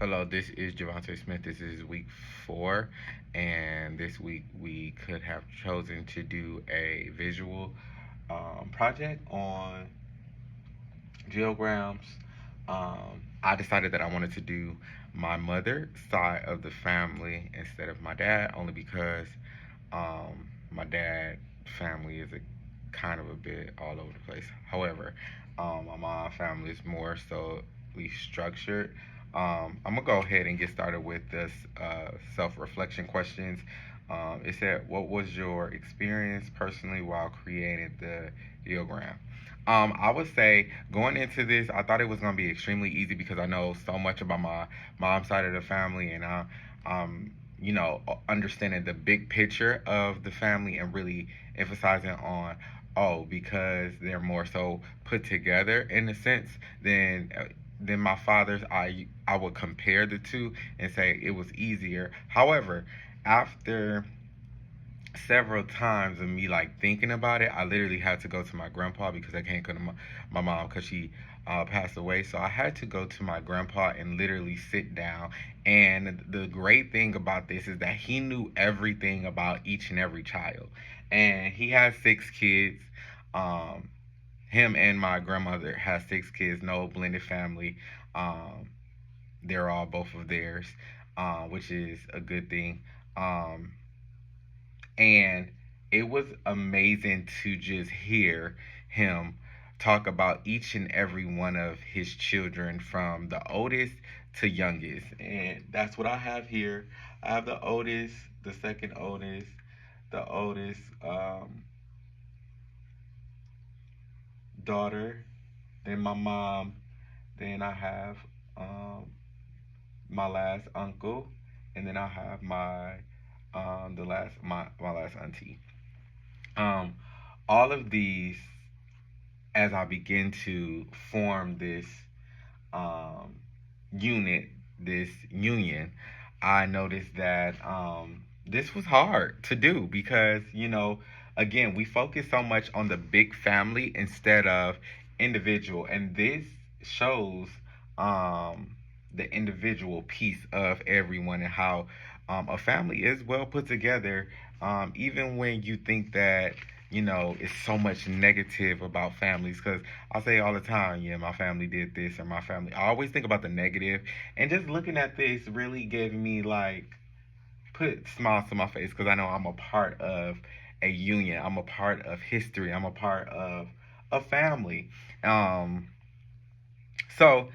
Hello, this is Javante Smith. This is week 4, and this week we could have chosen to do a visual project on geograms. I decided that I wanted to do my mother side of the family instead of my dad, only because my dad family is a kind of a bit all over the place. However, my mom family is more so structured. I'm gonna go ahead and get started with this self-reflection questions. It said, "What was your experience personally while creating the diagram?" I would say going into this, I thought it was gonna be extremely easy because I know so much about my mom's side of the family, and um, understanding the big picture of the family and really emphasizing on, because they're more so put together in a sense than my father's. I would compare the two and say it was easier. However, after several times of me like thinking about it, I literally had to go to my grandpa because I can't go to my mom because she passed away. So I had to go to my grandpa and literally sit down. And the great thing about this is that he knew everything about each and every child. And he has 6 kids. Um, Him and my grandmother has 6 kids, no blended family. Um, they're all both of theirs, which is a good thing. Um, and it was amazing to just hear him talk about each and every one of his children from the oldest to youngest. And that's what I have here. I have the oldest, the second oldest, the oldest daughter, then my mom, then I have um, my last uncle, and then I have my last auntie. Um, all of these, as I begin to form this um, unit, this union, I noticed that this was hard to do because, again, we focus so much on the big family instead of individual. And this shows the individual piece of everyone and how a family is well put together, even when you think that it's so much negative about families. Because I say all the time, yeah, my family did this or my family. I always think about the negative, and just looking at this really gave me like put smiles to my face because I know I'm a part of a union. I'm a part of history. I'm a part of a family. Um, so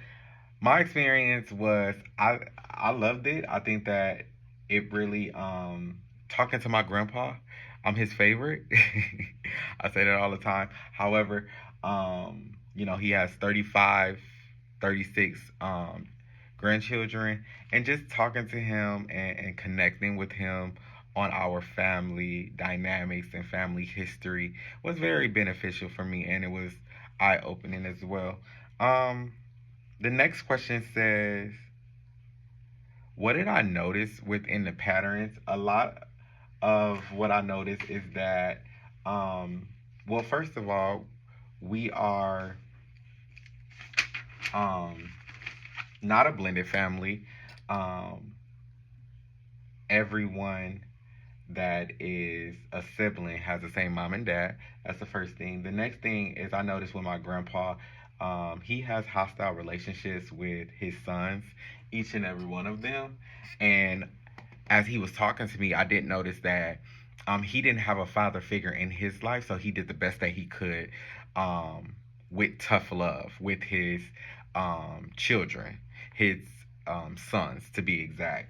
my experience was I loved it. I think that it really talking to my grandpa, I'm his favorite. I say that all the time. However, he has 35, 36 grandchildren, and just talking to him and connecting with him on our family dynamics and family history was very beneficial for me, and it was eye opening as well. Um, the next question says, "What did I notice within the patterns?" A lot of what I noticed is that, well, first of all, we are um, not a blended family. Um, Everyone that is a sibling has the same mom and dad. That's the first thing. The next thing is I noticed with my grandpa, he has hostile relationships with his sons, each and every one of them. And as he was talking to me, I didn't notice that he didn't have a father figure in his life, so he did the best that he could um, with tough love with his children, his sons to be exact.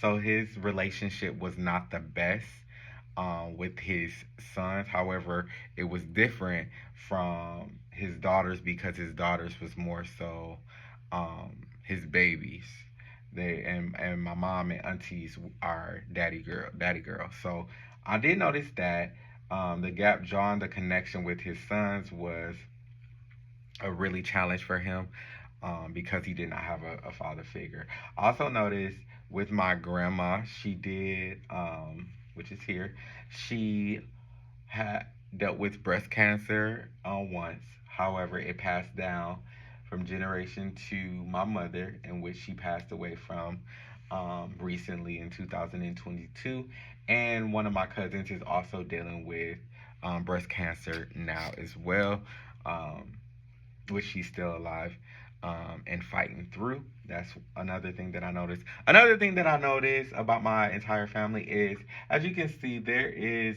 So his relationship was not the best with his sons. However, it was different from his daughters because his daughters was more so his babies. And my mom and aunties are daddy girl. So I did notice that the gap drawing the connection with his sons was a really challenge for him because he did not have a father figure. I also noticed with my grandma, she did, which is here, she had dealt with breast cancer once. However, it passed down from generation to my mother, in which she passed away from recently in 2022. And one of my cousins is also dealing with breast cancer now as well, um, which she's still alive and fighting through. That's another thing that I noticed. Another thing that I noticed about my entire family is, as you can see, there is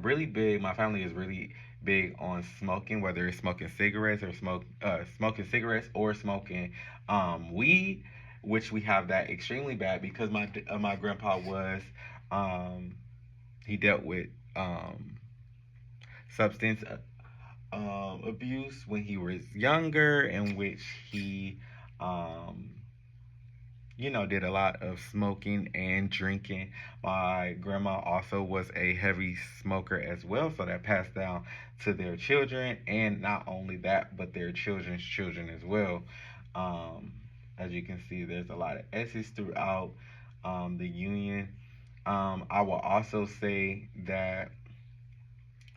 really big. My family is really big on smoking, whether it's smoking cigarettes or smoking cigarettes or smoking weed, which we have that extremely bad because my grandpa was um, he dealt with substance abuse when he was younger, in which he um, did a lot of smoking and drinking. My grandma also was a heavy smoker as well, so that passed down to their children, and not only that, but their children's children as well. Um, as you can see, there's a lot of S's throughout the union. I will also say that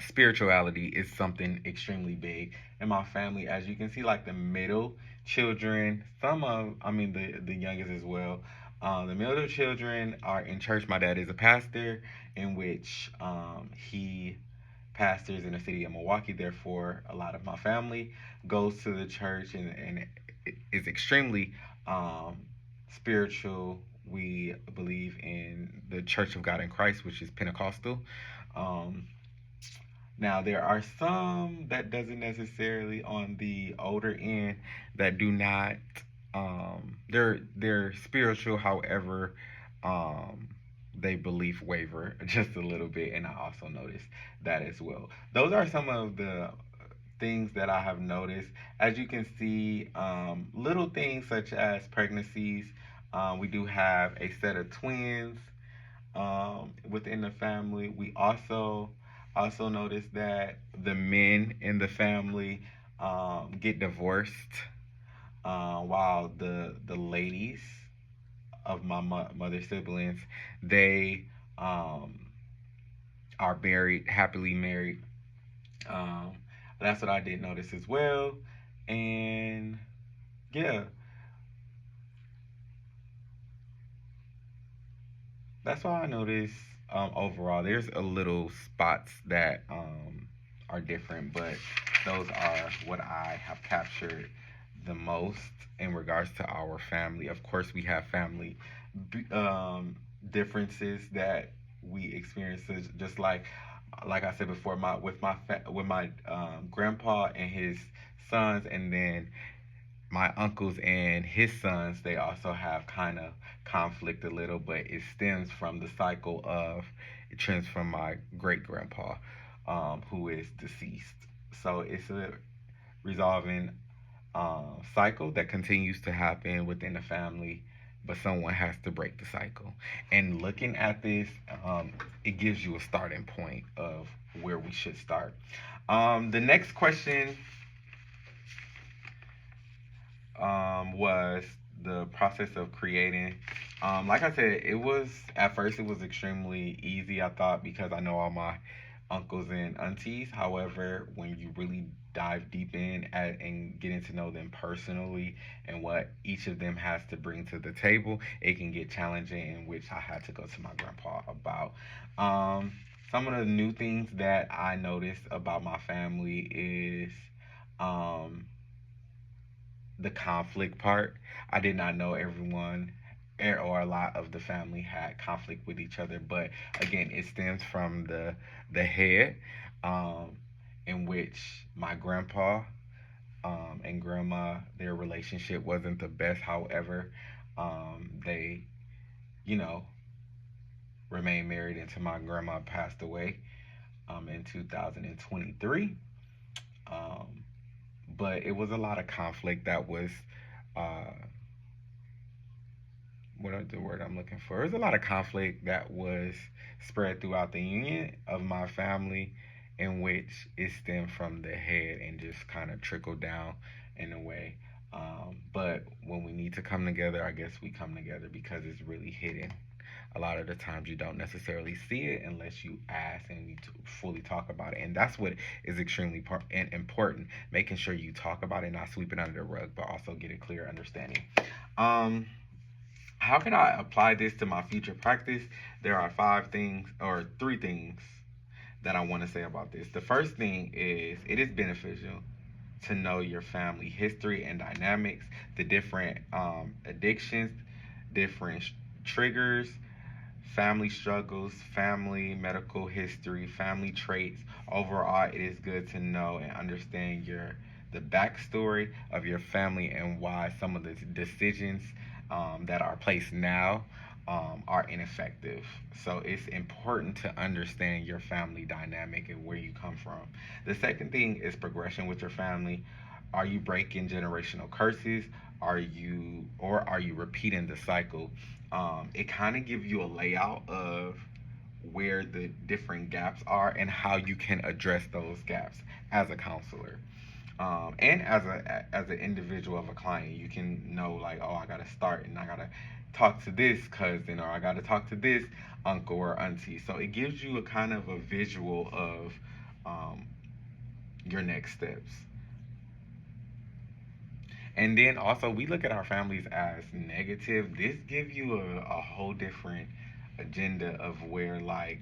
spirituality is something extremely big in my family. As you can see, like the middle children, the youngest as well. The middle children are in church. My dad is a pastor, in which he pastors in the city of Milwaukee. Therefore, a lot of my family goes to the church and is extremely um, spiritual. We believe in the Church of God in Christ, which is Pentecostal. Um, Now there are some that doesn't necessarily on the older end that do not they're spiritual, however, um they belief waver just a little bit, and I also noticed that as well. Those are some of the things that I have noticed. As you can see, little things such as pregnancies. We do have a set of twins within the family. We also notice that the men in the family get divorced, while the ladies of my mother's siblings, they um, are married, happily married. Um, that's what I did notice as well, and yeah, that's all I noticed. Overall, there's a little spots that are different, but those are what I have captured the most in regards to our family. Of course, we have family differences that we experience, just like I said before, with my grandpa and his sons, and then my uncles and his sons, they also have kind of conflict a little, but it stems from the cycle of it trends from my great grandpa, who is deceased. So it's a resolving cycle that continues to happen within the family, but someone has to break the cycle. And looking at this, it gives you a starting point of where we should start. The next question was the process of creating. Like I said, it was at first it was extremely easy. I thought, because I know all my uncles and aunties. However, when you really dive deep and getting to know them personally and what each of them has to bring to the table, it can get challenging. In which I had to go to my grandpa about. Some of the new things that I noticed about my family is um, the conflict part. I did not know everyone or a lot of the family had conflict with each other, but again, it stems from the head, um, in which my grandpa and grandma, their relationship wasn't the best. However, they, you know, remained married until my grandma passed away in 2023. Um, but it was a lot of conflict that was uh, what is the word I'm looking for? There's a lot of conflict that was spread throughout the union of my family, in which it stemmed from the head and just kind of trickled down in a way. But when we need to come together, I guess we come together because it's really hidden. a lot of the times you don't necessarily see it unless you ask and you fully talk about it. And that's what is extremely important, making sure you talk about it, not sweep it under the rug, but also get a clear understanding. Um, how can I apply this to my future practice? There are five things or three things that I want to say about this. The first thing is it is beneficial to know your family history and dynamics, the different addictions, different triggers, family struggles, family medical history, family traits. Overall, it is good to know and understand the backstory of your family and why some of the decisions that are placed now are ineffective. So it's important to understand your family dynamic and where you come from. The second thing is progression with your family. Are you breaking generational curses? Are you repeating the cycle? It kind of gives you a layout of where the different gaps are and how you can address those gaps as a counselor. And as an individual of a client, you can know like, oh, I gotta start and I gotta talk to this cousin or I gotta talk to this uncle or auntie. So it gives you a kind of a visual of um, your next steps. And then also we look at our families as negative. This gives you a whole different agenda of where like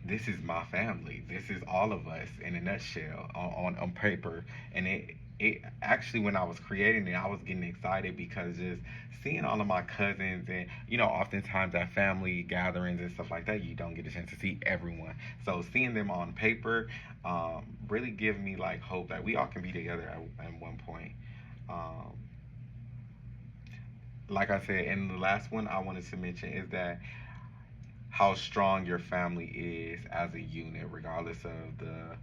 this is my family. This is all of us in a nutshell on paper. And it actually when I was creating it, I was getting excited because just seeing all of my cousins and oftentimes at family gatherings and stuff like that, you don't get a chance to see everyone. So seeing them on paper really give me like hope that we all can be together at one point. Um, like I said, and the last one I wanted to mention is that how strong your family is as a unit, regardless of the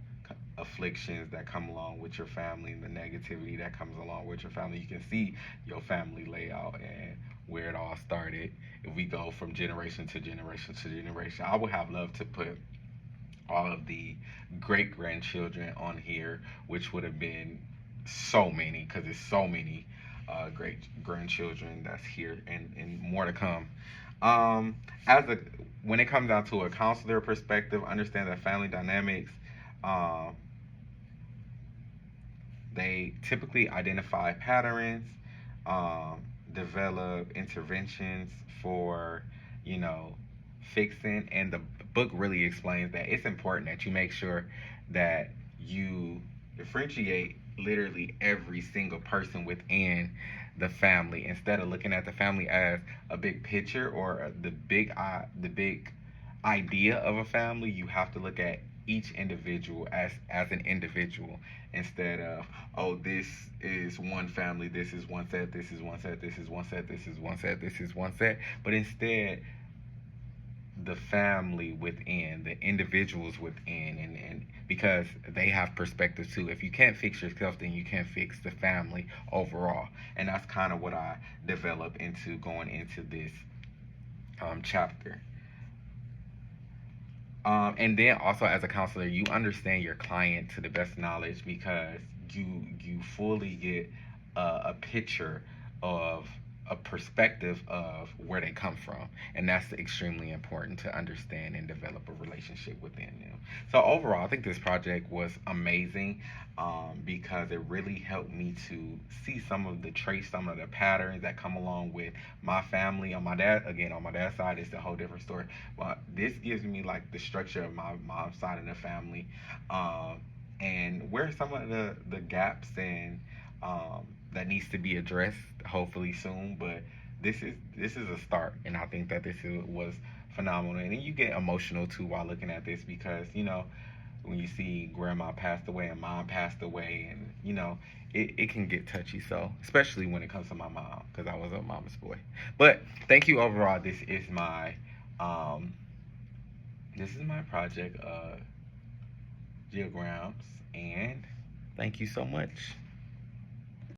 afflictions that come along with your family and the negativity that comes along with your family. You can see your family layout and where it all started. If we go from generation to generation to generation, I would have loved to put all of the great grandchildren on here, which would have been so many because it's so many great grandchildren that's here and more to come. Um, as a When it comes down to a counselor perspective, understand that family dynamics, um, they typically identify patterns, develop interventions for, you know, fixing. And the book really explains that it's important that you make sure that you differentiate literally every single person within the family instead of looking at the family as a big picture or the big idea of a family. You have to look at each individual as an individual instead of, oh, this is one family, this is one set, this is one set, this is one set, this is one set, this is one set, but instead the family within, the individuals within, and because they have perspective too. If you can't fix yourself, then you can't fix the family overall. And that's kind of what I developed into going into this chapter. And then also as a counselor, you understand your client to the best knowledge because you fully get a picture of a perspective of where they come from, and that's extremely important to understand and develop a relationship within them. So overall, I think this project was amazing because it really helped me to see some of the traits, some of the patterns that come along with my family. On my dad's side, it's a whole different story. But this gives me like the structure of my mom's side of the family, and where some of the gaps and that needs to be addressed hopefully soon. But this is a start, and I think that was phenomenal. And then you get emotional too while looking at this because when you see grandma passed away and mom passed away, and it can get touchy. So especially when it comes to my mom because I was a mama's boy. But thank you overall. Um, this is my project, Geograms, and thank you so much.